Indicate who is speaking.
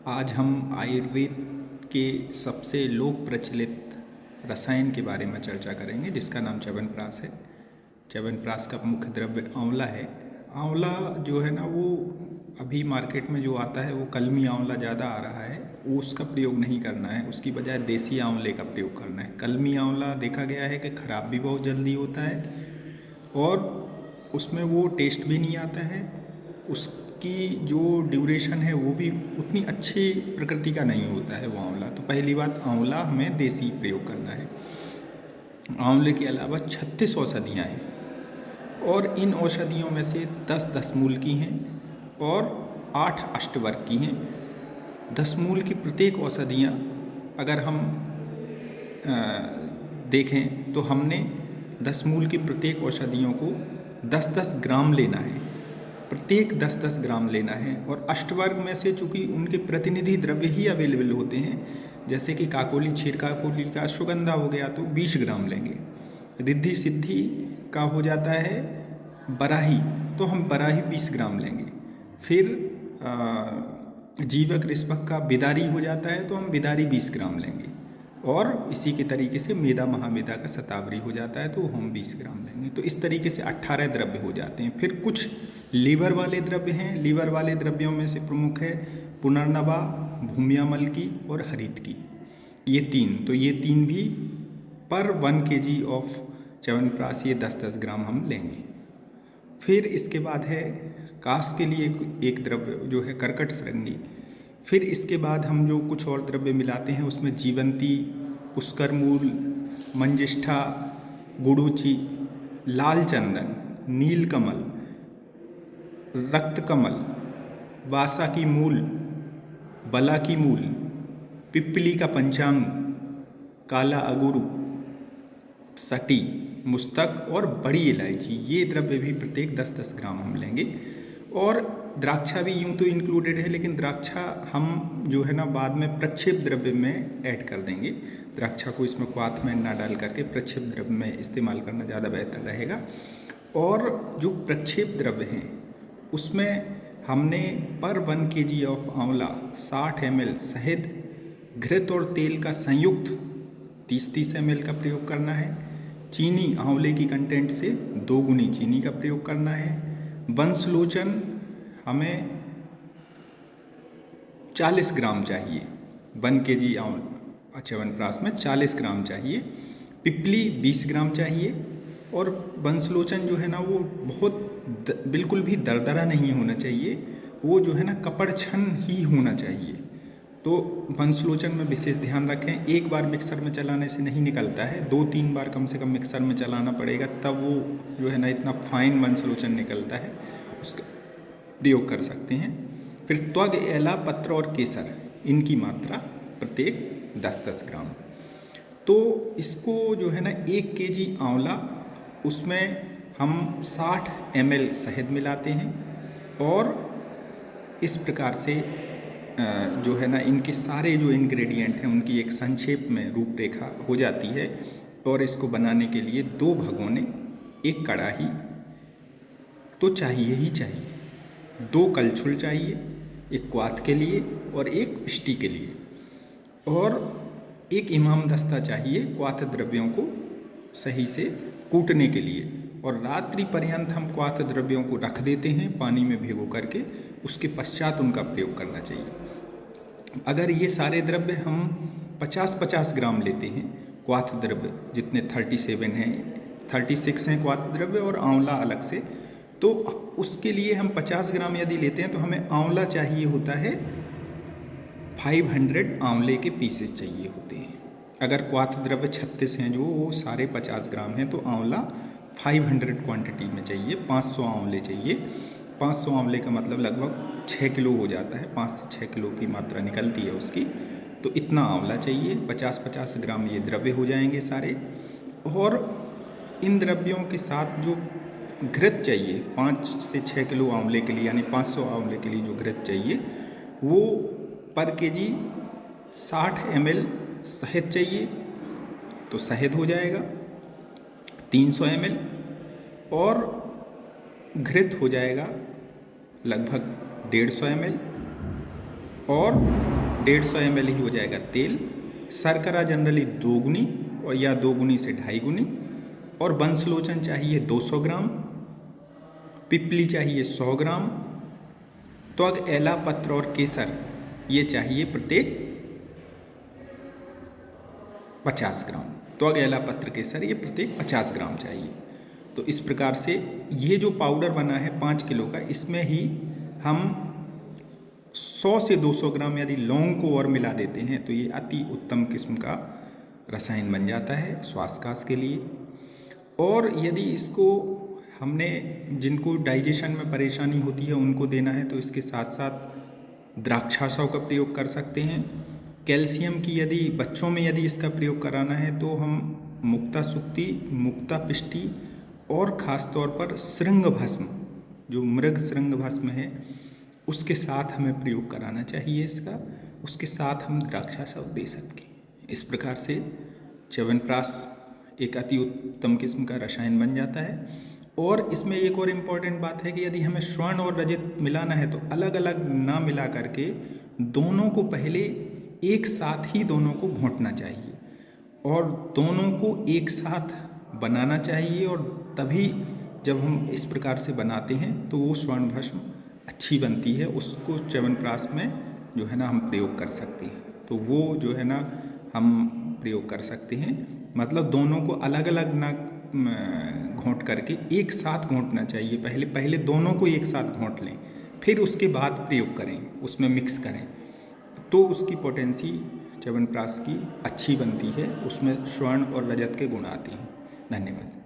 Speaker 1: आज हम आयुर्वेद के सबसे लोक प्रचलित रसायन के बारे में चर्चा करेंगे जिसका नाम च्यवनप्राश है। च्यवनप्राश का मुख्य द्रव्य आंवला है। आंवला जो है ना वो अभी मार्केट में जो आता है वो कलमी आंवला ज़्यादा आ रहा है, वो उसका प्रयोग नहीं करना है, उसकी बजाय देसी आंवले का प्रयोग करना है। कलमी आंवला देखा गया है कि ख़राब भी बहुत जल्दी होता है और उसमें वो टेस्ट भी नहीं आता है, उसकी जो ड्यूरेशन है वो भी उतनी अच्छी प्रकृति का नहीं होता है वो आंवला। तो पहली बात, आंवला हमें देसी प्रयोग करना है। आंवले के अलावा 36 औषधियाँ हैं और इन औषधियों में से 10 मूल की हैं और 8 अष्टवर्ग की हैं। 10 मूल की प्रत्येक औषधियाँ अगर हम देखें तो हमने 10 मूल की प्रत्येक औषधियों को 10-10 ग्राम लेना है, प्रत्येक 10-10 ग्राम लेना है। और अष्टवर्ग में से चूँकि उनके प्रतिनिधि द्रव्य ही अवेलेबल होते हैं, जैसे कि काकोली, क्षीर काकोली का अश्वगंधा हो गया तो 20 ग्राम लेंगे। रिद्धि सिद्धि का हो जाता है बराही, तो हम बराही 20 ग्राम लेंगे। फिर जीवक रिस्पक का बिदारी हो जाता है तो हम बिदारी 20 ग्राम लेंगे। और इसी के तरीके से मेदा महामेदा का शतावरी हो जाता है तो हम 20 ग्राम लेंगे। तो इस तरीके से 18 द्रव्य हो जाते हैं। फिर कुछ लीवर वाले द्रव्य हैं। लीवर वाले द्रव्यों में से प्रमुख है पुनर्नवा, भूमियामल की और हरित की, ये तीन। तो ये तीन भी पर 1 kg ऑफ च्यवनप्राश ये 10-10 ग्राम हम लेंगे। फिर इसके बाद है कास के लिए एक द्रव्य जो है कर्कट सरंगी। फिर इसके बाद हम जो कुछ और द्रव्य मिलाते हैं उसमें जीवंती, पुष्करमूल, मंजिष्ठा, गुड़ूची, लाल चंदन, नीलकमल, रक्तकमल, वासा की मूल, बला की मूल, पिप्पली का पंचांग, काला अगुरु, सटी, मुस्तक और बड़ी इलायची, ये द्रव्य भी प्रत्येक 10-10 ग्राम हम लेंगे। और द्राक्षा भी यूँ तो इंक्लूडेड है, लेकिन द्राक्षा हम जो है ना बाद में प्रक्षेप द्रव्य में ऐड कर देंगे। द्राक्षा को इसमें क्वाथ में ना डाल करके प्रक्षेप द्रव्य में इस्तेमाल करना ज़्यादा बेहतर रहेगा। और जो प्रक्षेप द्रव्य हैं उसमें हमने पर 1 kg ऑफ आंवला 60 ml शहद, घृत और तेल का संयुक्त 30-30 ml का प्रयोग करना है। चीनी आंवले की कंटेंट से 2 गुनी चीनी का प्रयोग करना है। बंसलोचन हमें 40 ग्राम चाहिए, 1 kg च्यवनप्राश में 40 ग्राम चाहिए। पिपली 20 ग्राम चाहिए। और बंसलोचन जो है ना वो बहुत बिल्कुल भी दरदरा नहीं होना चाहिए, वो जो है ना कपड़छन ही होना चाहिए। तो बंसलोचन में विशेष ध्यान रखें, एक बार मिक्सर में चलाने से नहीं निकलता है, 2-3 बार कम से कम मिक्सर में चलाना पड़ेगा, तब वो जो है ना इतना फाइन बंसलोचन निकलता है, उसका प्रयोग कर सकते हैं। फिर त्वग, एला, पत्र और केसर, इनकी मात्रा प्रत्येक 10-10 ग्राम। तो इसको जो है ना 1 kg आंवला, उसमें हम 60 ml शहद मिलाते हैं और इस प्रकार से जो है ना इनके सारे जो इंग्रेडिएंट हैं उनकी एक संक्षेप में रूपरेखा हो जाती है। और इसको बनाने के लिए 2 भगोने, एक कढ़ाई तो चाहिए ही चाहिए, 2 कलछुल चाहिए, एक क्वाथ के लिए और एक स्टी के लिए, और एक इमाम दस्ता चाहिए क्वाथ द्रव्यों को सही से कूटने के लिए। और रात्रि पर्यंत हम क्वाथ द्रव्यों को रख देते हैं पानी में भिगो करके, उसके पश्चात उनका प्रयोग करना चाहिए। अगर ये सारे द्रव्य हम 50-50 ग्राम लेते हैं, क्वाथ द्रव्य जितने 37 हैं, 36 हैं क्वाथ द्रव्य और आंवला अलग से, तो उसके लिए हम 50 ग्राम यदि लेते हैं तो हमें आंवला चाहिए होता है 500 आंवले के पीसेस चाहिए होते हैं। अगर क्वाथ द्रव्य 36 हैं जो वो सारे 50 ग्राम हैं, तो आंवला 500 क्वांटिटी में चाहिए, 500 आंवले चाहिए। 500 आंवले का मतलब लगभग 6 किलो हो जाता है, 5 से 6 किलो की मात्रा निकलती है उसकी। तो इतना आंवला चाहिए, 50-50 ग्राम ये द्रव्य हो जाएंगे सारे। और इन द्रव्यों के साथ जो घृत चाहिए 5 से 6 किलो आंवले के लिए, यानी 500 आंवले के लिए जो घृत चाहिए वो पर kg 60 ml शहद चाहिए, तो शहद हो जाएगा 300 ml, और घृत हो जाएगा लगभग 150 ml, और 150 ml ही हो जाएगा तेल। शर्करा जनरली 2 गुनी और या 2 गुनी से 2.5 गुनी, और बंसलोचन चाहिए 200 ग्राम, पिपली चाहिए 100 ग्राम, त्वग, एला पत्र और केसर ये चाहिए प्रत्येक 50 ग्राम। त्वग, एला पत्र, केसर ये प्रत्येक 50 ग्राम चाहिए। तो इस प्रकार से ये जो पाउडर बना है 5 किलो का, इसमें ही हम 100 से 200 ग्राम यदि लौंग को और मिला देते हैं तो ये अति उत्तम किस्म का रसायन बन जाता है श्वासकाश के लिए। और यदि इसको हमने जिनको डाइजेशन में परेशानी होती है उनको देना है तो इसके साथ साथ द्राक्षाशव का प्रयोग कर सकते हैं। कैल्शियम की यदि बच्चों में यदि इसका प्रयोग कराना है तो हम मुक्ता सुक्ति, मुक्ता पिष्टी और ख़ास तौर पर श्रृंग भस्म, जो मृग श्रृंग भस्म है उसके साथ हमें प्रयोग कराना चाहिए इसका। उसके साथ हम द्राक्षाशव दे सकते हैं। इस प्रकार से च्यवनप्राश एक अति उत्तम किस्म का रसायन बन जाता है। और इसमें एक और इम्पॉर्टेंट बात है कि यदि हमें स्वर्ण और रजत मिलाना है तो अलग अलग ना मिला करके दोनों को पहले एक साथ ही दोनों को घोंटना चाहिए और दोनों को एक साथ बनाना चाहिए, और तभी जब हम इस प्रकार से बनाते हैं तो वो स्वर्ण भस्म अच्छी बनती है। उसको च्यवनप्राश में जो है ना हम प्रयोग कर सकते हैं। तो वो जो है ना हम प्रयोग कर सकते हैं, मतलब दोनों को अलग अलग ना घोंट करके एक साथ घोंटना चाहिए। पहले दोनों को एक साथ घोंट लें, फिर उसके बाद प्रयोग करें, उसमें मिक्स करें, तो उसकी पोटेंसी च्यवनप्राश की अच्छी बनती है, उसमें स्वर्ण और रजत के गुण आते हैं। धन्यवाद।